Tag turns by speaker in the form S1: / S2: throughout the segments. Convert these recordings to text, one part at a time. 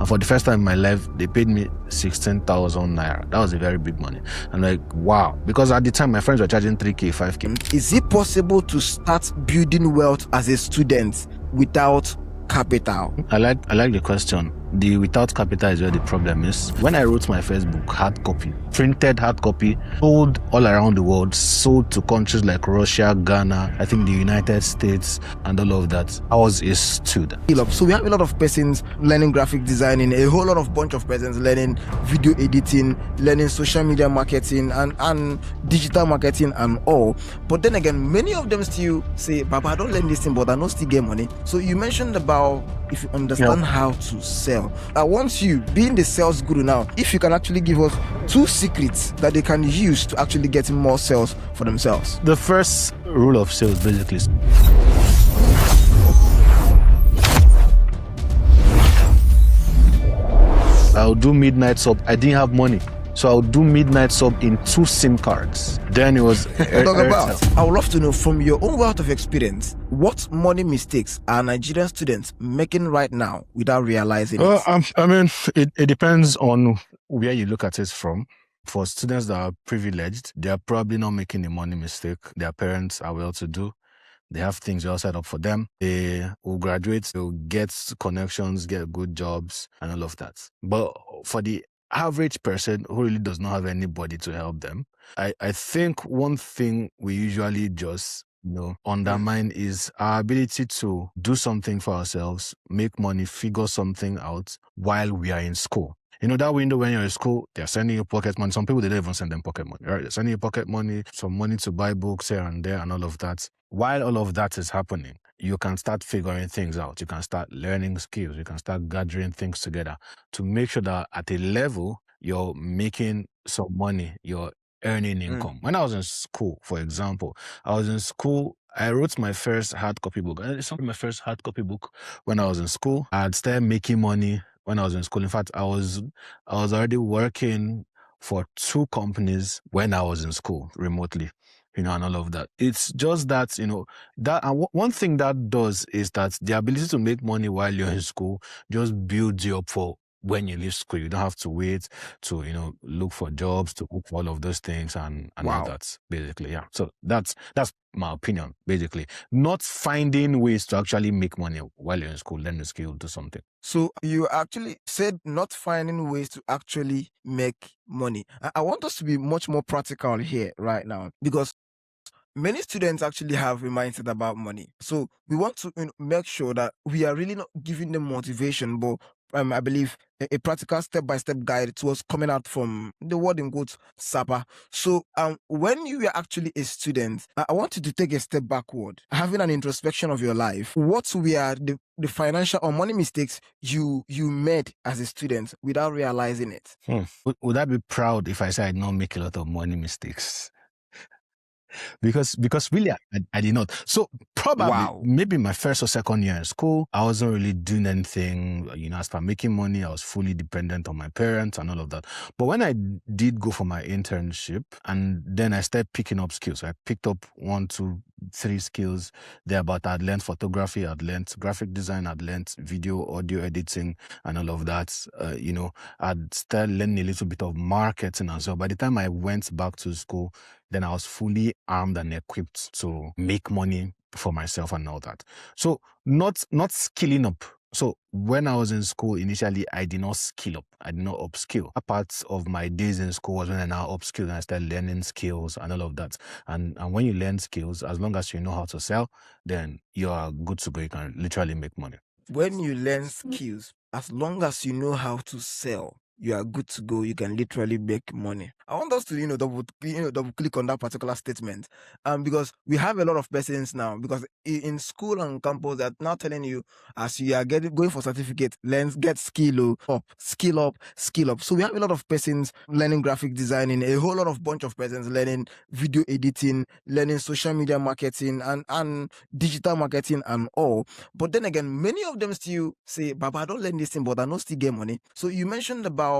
S1: And for the first time in my life, they paid me 16,000 naira. That was a very big money. I'm like, wow. Because at the time, my friends were charging 3K, 5K.
S2: Is it possible to start building wealth as a student without capital?
S1: I like the question. The without capital is where the problem is. When I wrote my first book, hard copy, printed hard copy, sold all around the world, sold to countries like Russia, Ghana, I think the United States, and all of that. I was a student.
S2: So we have a lot of persons learning graphic designing, a whole lot of bunch of persons learning video editing, learning social media marketing and digital marketing and all. But then again, many of them still say, Baba, I don't learn this thing, but I don't still get money. So you mentioned about if you understand how to sell. I want you, being the sales guru now, if you can actually give us 2 secrets that they can use to actually get more sales for themselves.
S1: The first rule of sales basically is I'll do midnight sub. I didn't have money, so I'll do midnight sub in 2 SIM cards. Then it was
S2: talk about. I would love to know from your own wealth of experience, what money mistakes are Nigerian students making right now without realizing it?
S1: I mean, it depends on where you look at it from. For students that are privileged, they are probably not making a money mistake. Their parents are well-to-do. They have things well set up for them. They will graduate, they'll get connections, get good jobs, and all of that. But for the average person who really does not have anybody to help them, I think one thing we usually just undermine is our ability to do something for ourselves, make money, figure something out while we are in school. That window when you're in school, they're sending you pocket money. Some people, they don't even send them pocket money, right? They're sending you pocket money, some money to buy books here and there and all of that. While all of that is happening, you can start figuring things out. You can start learning skills. You can start gathering things together to make sure that at a level, you're making some money, you're earning income. When I was in school, for example, I wrote my first hard copy book. It's not my first hard copy book when I was in school. I had started making money when I was in school. In fact, I was already working for 2 companies when I was in school remotely, and all of that. It's just that, that, and one thing that does is that the ability to make money while you're in school just builds you up for when you leave school. You don't have to wait to, look for jobs, to look for all of those things and all that, basically. Yeah. So that's my opinion, basically. Not finding ways to actually make money while you're in school, learn a skill, do something.
S2: So you actually said not finding ways to actually make money. I want us to be much more practical here right now, because many students actually have a mindset about money. So we want to make sure that we are really not giving them motivation, but I believe a practical step-by-step guide towards coming out from the word in quotes, SAPA. So when you were actually a student, I want you to take a step backward, having an introspection of your life. What were the financial or money mistakes you made as a student without realizing it?
S1: Would I be proud if I said I did not make a lot of money mistakes? Because really I did not. So probably maybe my first or second year in school, I wasn't really doing anything, as for making money. I was fully dependent on my parents and all of that. But when I did go for my internship, and then I started picking up skills, I picked up 1, 2, 3 skills there, but I'd learned photography, I'd learned graphic design, I'd learned video, audio editing and all of that. I'd started learning a little bit of marketing as well. By the time I went back to school, then I was fully armed and equipped to make money for myself and all that. So not skilling up. So when I was in school, initially, I did not skill up. I did not upskill. A part of my days in school was when I now upskilled and I started learning skills and all of that. And when you learn skills, as long as you know how to sell, then you are good to go. You can literally make money.
S2: When you learn skills, as long as you know how to sell, you are good to go. You can literally make money. I want us to, double click on that particular statement, because we have a lot of persons now. Because in school and campus, they're now telling you, as you are going for certificate, get skill up. So we have a lot of persons learning graphic designing, a whole lot of bunch of persons learning video editing, learning social media marketing and digital marketing and all. But then again, many of them still say, Baba, I don't learn this thing, but I know still get money. So you mentioned about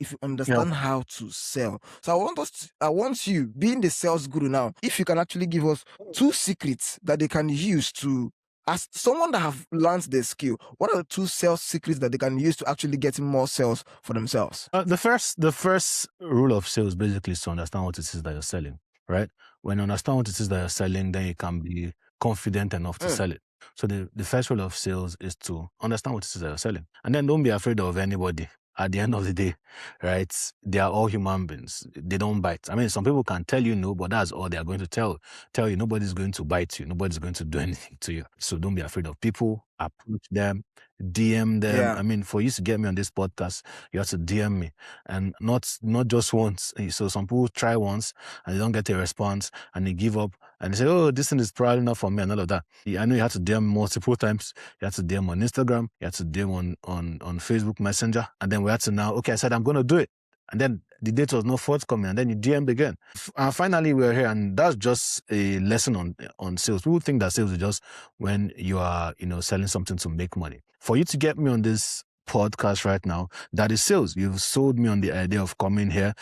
S2: if you understand how to sell. So I want you, being the sales guru now, if you can actually give us 2 secrets that they can use to As someone that have learned the skill, what are the 2 sales secrets that they can use to actually get more sales for themselves?
S1: The first rule of sales basically is to understand what it is that you're selling, right? When you understand what it is that you're selling, then you can be confident enough to sell it. So the first rule of sales is to understand what it is that you're selling. And then don't be afraid of anybody. At the end of the day, right? They are all human beings. They don't bite. I mean, some people can tell you no, but that's all they are going to tell you. Nobody's going to bite you. Nobody's going to do anything to you. So don't be afraid of people. Approach them, DM them.
S2: Yeah.
S1: I mean, for you to get me on this podcast, you have to DM me, and not just once. So some people try once and they don't get a response and they give up and they say, oh, this thing is probably not for me and all of that. I know you have to DM multiple times. You have to DM on Instagram. You have to DM on Facebook Messenger. And then we had to now, okay, I said, I'm going to do it. And then the date was not forthcoming, and then you DM'd again. And finally, we're here, and that's just a lesson on sales. People think that sales is just when you are, selling something to make money. For you to get me on this podcast right now, that is sales. You've sold me on the idea of coming here,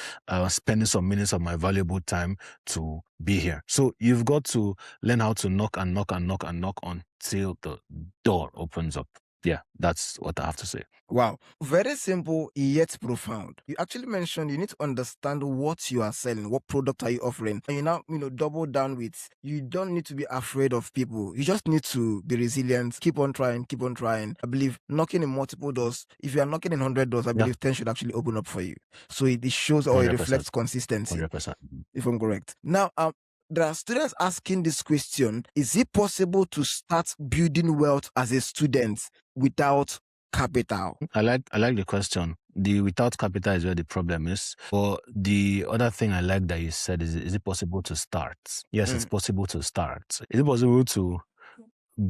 S1: spending some minutes of my valuable time to be here. So you've got to learn how to knock and knock and knock and knock until the door opens up. Yeah, that's what I have to say.
S2: Wow. Very simple yet profound. You actually mentioned you need to understand what you are selling, what product are you offering. And you now, double down with, you don't need to be afraid of people. You just need to be resilient, keep on trying. I believe knocking in multiple doors, if you are knocking in 100 doors, I believe 10 should actually open up for you. So it shows or it
S1: 100%.
S2: reflects consistency,
S1: 100%.
S2: if I'm correct. Now, there are students asking this question: is it possible to start building wealth as a student without capital?
S1: I like the question. The without capital is where the problem is. But the other thing I like that you said is it possible to start? Yes, it's possible to start. Is it possible to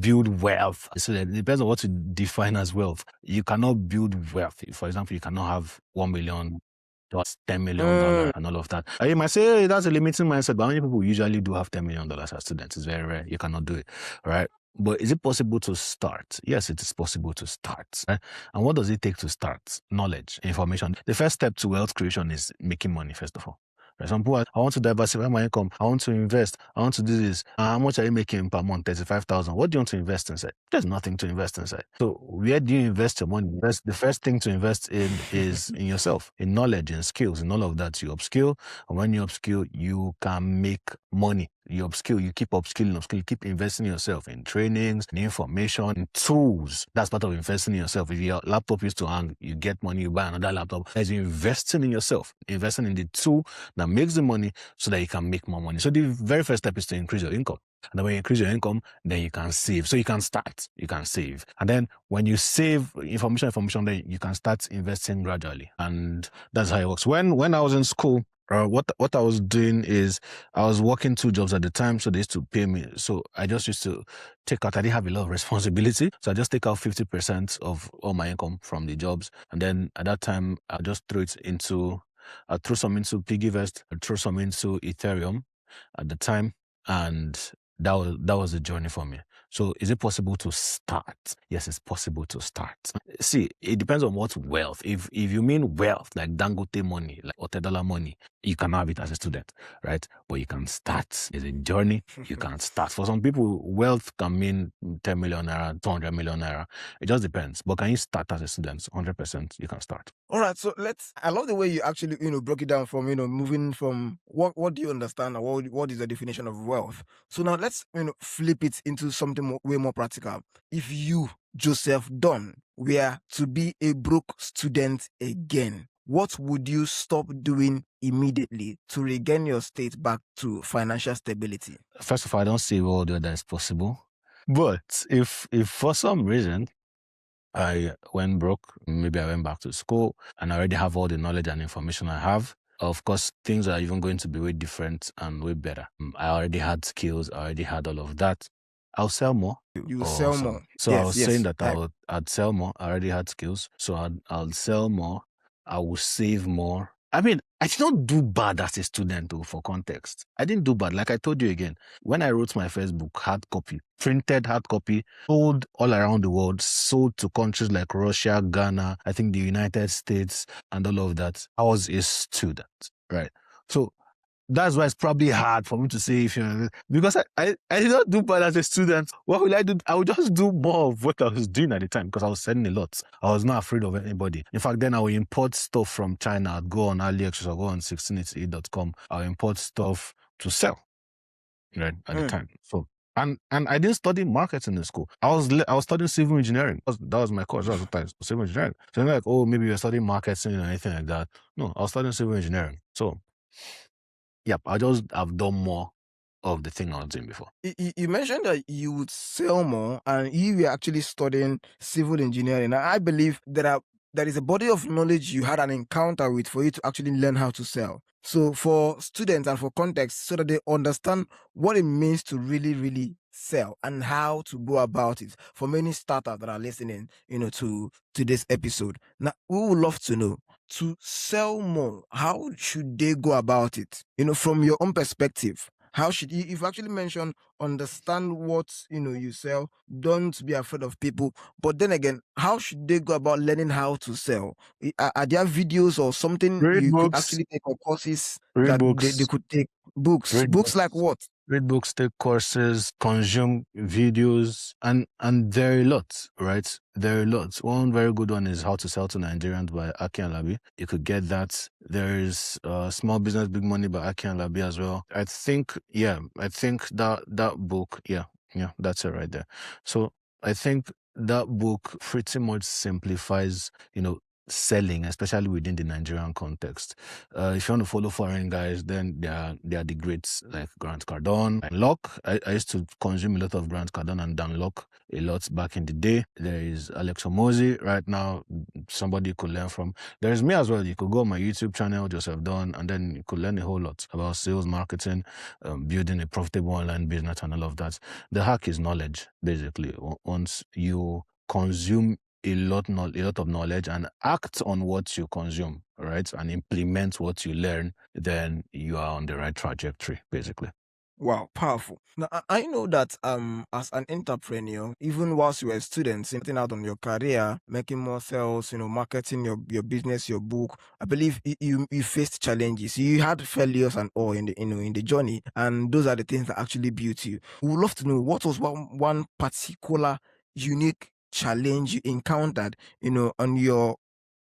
S1: build wealth? So it depends on what you define as wealth. You cannot build wealth. For example, you cannot have $1 million, $10 million and all of that. You might say, hey, that's a limiting mindset, but how many people usually do have $10 million as students? It's very rare. You cannot do it, right? But is it possible to start? Yes, it is possible to start. Right? And what does it take to start? Knowledge, information. The first step to wealth creation is making money, first of all. For example, I want to diversify my income. I want to invest. I want to do this. How much are you making per month? 35,000. What do you want to invest inside? There's nothing to invest inside. So where do you invest your money? The first thing to invest in is in yourself, in knowledge, in skills, in all of that. You upskill. And when you upskill, you can make money. You upskill, you keep upskilling, you keep investing in yourself, in trainings, in information, in tools. That's part of investing in yourself. If your laptop used to hang, you get money, you buy another laptop. As you investing in yourself, investing in the tool that makes the money so that you can make more money. So the very first step is to increase your income. And then when you increase your income, then you can save. So you can start, you can save. And then when you save information, then you can start investing gradually. And that's how it works. When I was in school, what I was doing is I was working 2 jobs at the time, so they used to pay me. So I just used to take out, I didn't have a lot of responsibility. So I just take out 50% of all my income from the jobs. And then at that time, I just throw some into Piggyvest, I threw some into Ethereum at the time. And that was the journey for me. So is it possible to start? Yes, it's possible to start. See, it depends on what wealth. If you mean wealth, like Dangote money, like $1 money, you can have it as a student, right? But you can start. It's a journey. You can start. For some people, wealth can mean 10 million naira, 200 million naira. It just depends. But can you start as a student? 100% you can start.
S2: All right, so I love the way you actually, broke it down from, moving from what do you understand and what is the definition of wealth. So now let's, flip it into something way more practical. If you, Joseph Don, were to be a broke student again, what would you stop doing immediately to regain your state back to financial stability?
S1: First of all, I don't see all that is possible. But if for some reason I went broke, maybe I went back to school and I already have all the knowledge and information I have, of course, things are even going to be way different and way better. I already had skills, I already had all of that. I'll sell more.
S2: You will sell
S1: Awesome.
S2: more.
S1: So I was saying that
S2: Type.
S1: I'd sell more. I already had skills. So I'll sell more. I will save more. I mean, I did not do bad as a student, though, for context. I didn't do bad. Like I told you again, when I wrote my first book, hard copy, printed hard copy, sold all around the world, sold to countries like Russia, Ghana, I think the United States, and all of that. I was a student, right? So that's why it's probably hard for me to say if you because I did not do bad as a student. What will I do? I would just do more of what I was doing at the time because I was selling a lot. I was not afraid of anybody. In fact, then I would import stuff from China. I'd go on AliExpress or go on 1688.com. I'll import stuff to sell, right, at the time. So and I didn't study marketing in school. I was studying civil engineering. That was my course. That was what I was civil engineering. So they're like, oh, maybe you're studying marketing or anything like that. No, I was studying civil engineering. So yep, I've done more of the thing I was doing before.
S2: You mentioned that you would sell more, and you were actually studying civil engineering. I believe there is a body of knowledge you had an encounter with for you to actually learn how to sell. So for students and for context, so that they understand what it means to really, really sell and how to go about it. For many startups that are listening, to this episode, now we would love to know, to sell more, how should they go about it? From your own perspective, how should you, you've actually mentioned, understand what you sell, don't be afraid of people, but then again, how should they go about learning how to sell? Are there videos or something
S1: Read
S2: you could
S1: books,
S2: actually take, or courses
S1: read
S2: that they
S1: books,
S2: could take? Books
S1: read
S2: books like
S1: books,
S2: what?
S1: read books, take courses, consume videos, and there are lots, right? There are lots. One very good one is How to Sell to Nigerians by Aki and Labi. You could get that. There is Small Business Big Money by Aki and Labi as well. I think that book, yeah, that's it right there. So I think that book pretty much simplifies, selling, especially within the Nigerian context. If you want to follow foreign guys, then they are the greats like Grant Cardone, and Locke. I used to consume a lot of Grant Cardone and Dan Locke a lot back in the day. There is Alex Omozi right now, somebody you could learn from. There is me as well. You could go on my YouTube channel, Joseph Don, and then you could learn a whole lot about sales, marketing, building a profitable online business, and all of that. The hack is knowledge, basically. Once you consume a lot of knowledge and act on what you consume, right, and implement what you learn, then you are on the right trajectory, basically.
S2: Wow, powerful. Now, I know that as an entrepreneur, even whilst you were a student, starting out on your career, making more sales, marketing your business, your book, I believe you faced challenges. You had failures and all in the in the journey, and those are the things that actually built you. We would love to know, what was one particular unique challenge you encountered, on your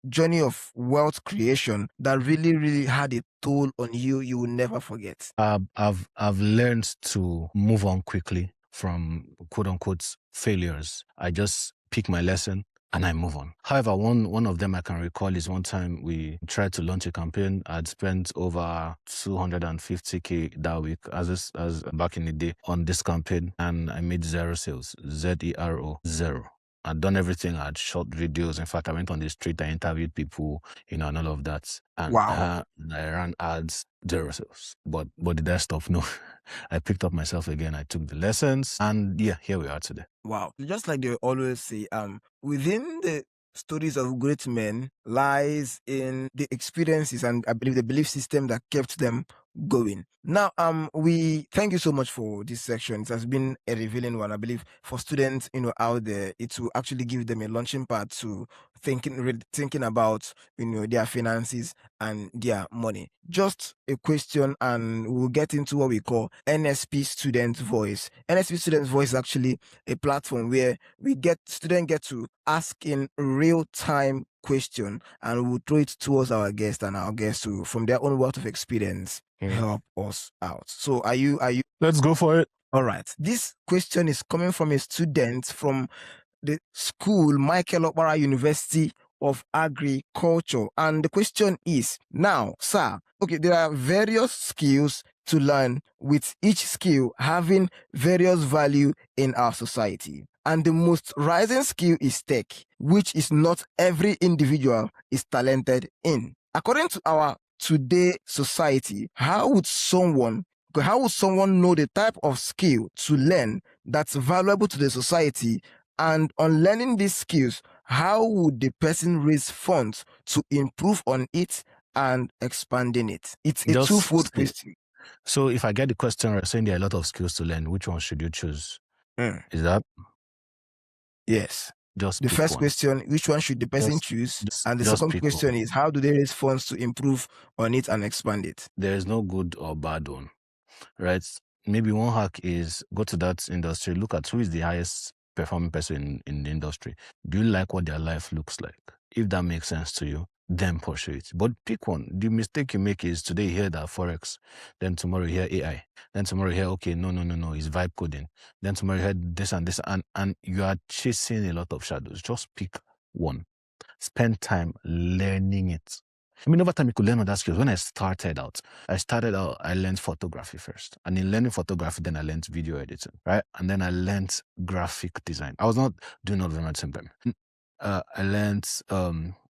S2: journey of wealth creation that really, really had a toll on you will never forget?
S1: I've learned to move on quickly from quote unquote failures. I just pick my lesson and I move on. However, one of them I can recall is one time we tried to launch a campaign. I'd spent over 250K that week as back in the day on this campaign, and I made zero sales. Zero, zero. I'd done everything. I'd shot videos. In fact, I went on the street. I interviewed people, and all of that. And
S2: Wow.
S1: I ran ads, zero sales. But did I stop? No. I picked up myself again. I took the lessons, and yeah, here we are today.
S2: Wow. Just like they always say, within the stories of great men lies in the experiences and I believe the belief system that kept them going. Now, we thank you so much for this section. It has been a revealing one. I believe for students, out there, it will actually give them a launching pad to thinking about, their finances and their money. Just a question, and we'll get into what we call NSP Student Voice. NSP Student Voice is actually a platform where students get to ask in real time question, and we'll throw it towards our guest, and our guests will, from their own wealth of experience, help us out. So are you
S1: Let's go for it.
S2: all right? This question is coming from a student from the school Michael Okpara University of Agriculture. And the question is, now, sir, okay, there are various skills to learn, with each skill having various value in our society. And the most rising skill is tech, which is not every individual is talented in. According to our today society, how would someone know the type of skill to learn that's valuable to the society? And on learning these skills, how would the person raise funds to improve on it and expanding it? It's a twofold question.
S1: So if I get the question, we're saying there are a lot of skills to learn. Which one should you choose?
S2: Mm.
S1: Is that?
S2: Yes.
S1: Just
S2: The
S1: pick
S2: first
S1: one.
S2: question, which one should the person choose? And the second
S1: pick
S2: question
S1: one.
S2: is, how do they raise funds to improve on it and expand it?
S1: There is no good or bad one, right? Maybe one hack is go to that industry, look at who is the highest performing person in the industry. Do you like what their life looks like? If that makes sense to you, then pursue it. But pick one. The mistake you make is today you hear that Forex, then tomorrow you hear AI, then tomorrow you hear, okay, no, it's vibe coding. Then tomorrow you hear this and this, and you are chasing a lot of shadows. Just pick one. Spend time learning it. I mean, over time, you could learn other skills. When I started out, I learned photography first. And in learning photography, then I learned video editing, right? And then I learned graphic design. I was not doing all of them at the same time. I learned,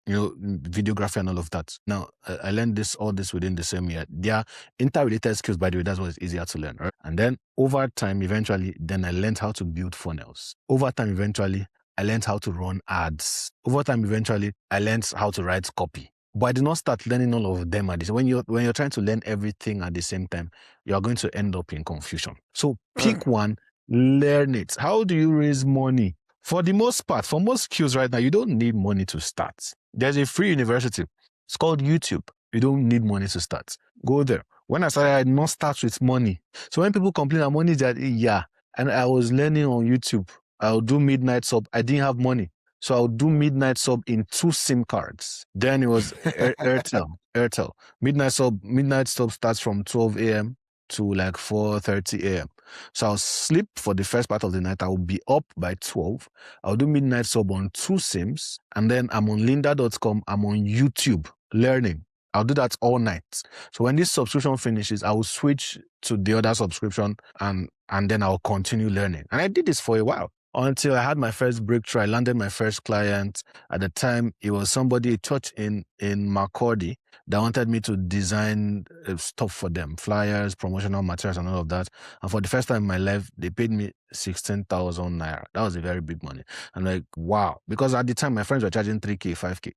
S1: videography and all of that. Now, I learned all this within the same year. They are interrelated skills, by the way. That's why it's easier to learn, right? And then over time, eventually, then I learned how to build funnels. Over time, eventually, I learned how to run ads. Over time, eventually, I learned how to write copy. But I did not start learning all of them at this. When you're trying to learn everything at the same time, you are going to end up in confusion. So pick one, learn it. How do you raise money? For the most part, for most skills right now, you don't need money to start. There's a free university. It's called YouTube. You don't need money to start. Go there. When I started, I did not start with money. So when people complain that money is that, yeah, and I was learning on YouTube. I'll do midnight sub. I didn't have money. So I'll do midnight sub in 2 SIM cards. Then it was Airtel. Midnight sub starts from 12 a.m. to like 4:30 a.m. So I'll sleep for the first part of the night. I'll be up by 12. I'll do midnight sub on 2 SIMs. And then I'm on lynda.com. I'm on YouTube learning. I'll do that all night. So when this subscription finishes, I will switch to the other subscription and then I'll continue learning. And I did this for a while until I had my first breakthrough. I landed my first client. At the time, it was somebody, a church in Makurdi, that wanted me to design stuff for them, flyers, promotional materials, and all of that. And for the first time in my life, they paid me 16,000 naira. That was a very big money. I'm like, wow. Because at the time, my friends were charging 3K, 5K.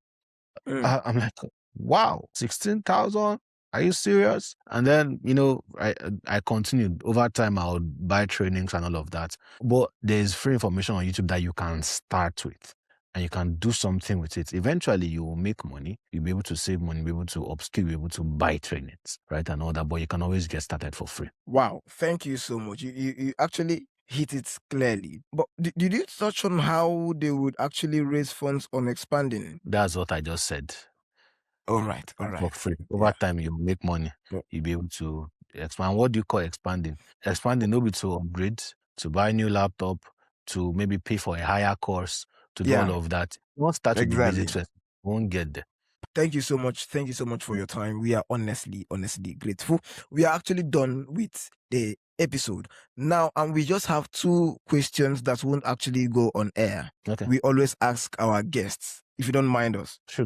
S1: I'm like, wow, 16,000? Are you serious? And then, I continued. Over time, I would buy trainings and all of that. But there's free information on YouTube that you can start with and you can do something with it. Eventually, you will make money. You'll be able to save money, be able to upskill, be able to buy trainings, right? And all that. But you can always get started for free.
S2: Wow. Thank you so much. You actually hit it clearly. But did you touch on how they would actually raise funds on expanding?
S1: That's what I just said.
S2: All right.
S1: For free. Over time, you make money.
S2: Yeah.
S1: You'll be able to expand. What do you call expanding? Expanding will be to upgrade, to buy a new laptop, to maybe pay for a higher course, to do all of that. You won't start with the basics first. You won't get there.
S2: Thank you so much. Thank you so much for your time. We are honestly grateful. We are actually done with the episode now, and we just have 2 questions that won't actually go on air.
S1: Okay.
S2: We always ask our guests, if you don't mind us.
S1: Sure.